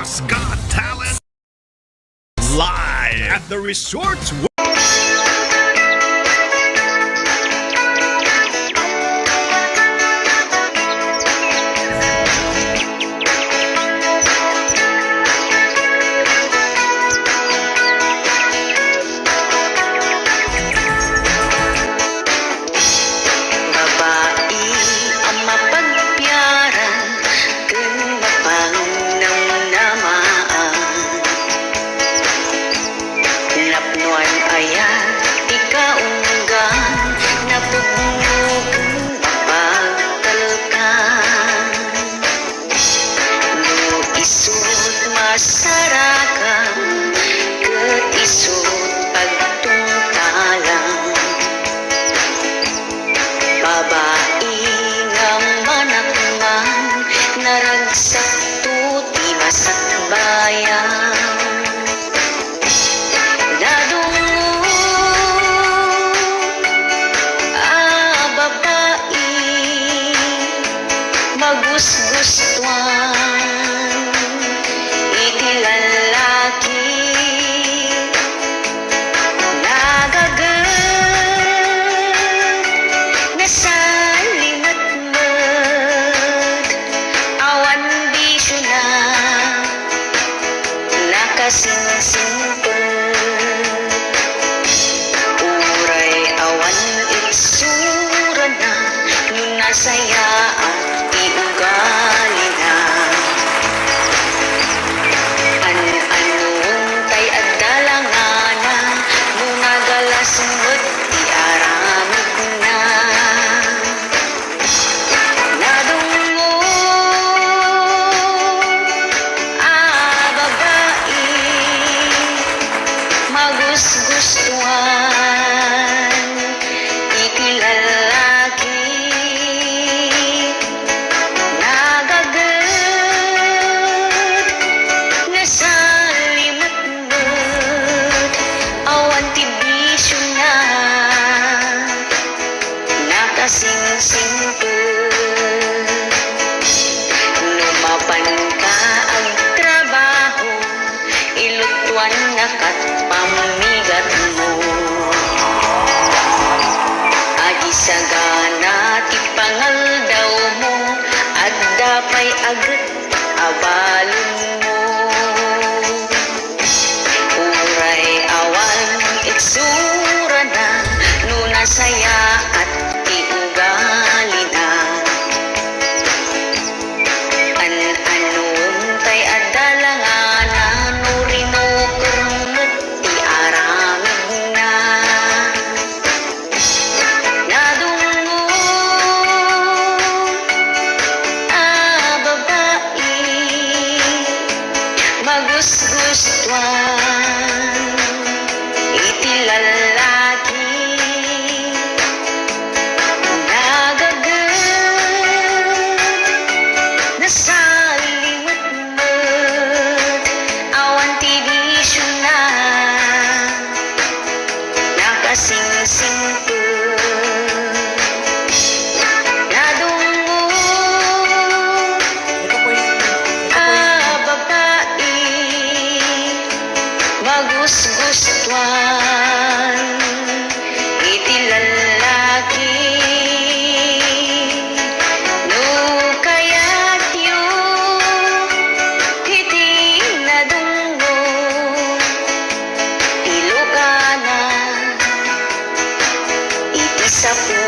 America's Got Talent live at the Resorts World. Masarakan ket isut pagtungtalang babae nga manakman naragsak tuti masakbayan nadungo babae magusgustuan lalaki nagagat nasalimat mat awan bisyo na nakasingsingpon uray awan itsura na nunasaya at iugali na sunod di aramid na nadungo babae magusgustuhan ikilalaki nagagat nasalimat mat awan tibisyo na nakasingsingpo lumapan ka ang trabaho ilutuan na kat pamigat mo agisagana ti pangal daw mo at dapay agat abalon mo uray awan itsura na nunasaya at iugali na an-anon tay adalanganan nurino kermet ti aramid na nadungo babae magusgustuan iti lalaki nagagat nasalimat mat awan tibisyo na nakasingsingpo nadungo babae magusgustuan iti lalaki no kayat yu iti nadungo ilokana iti sapu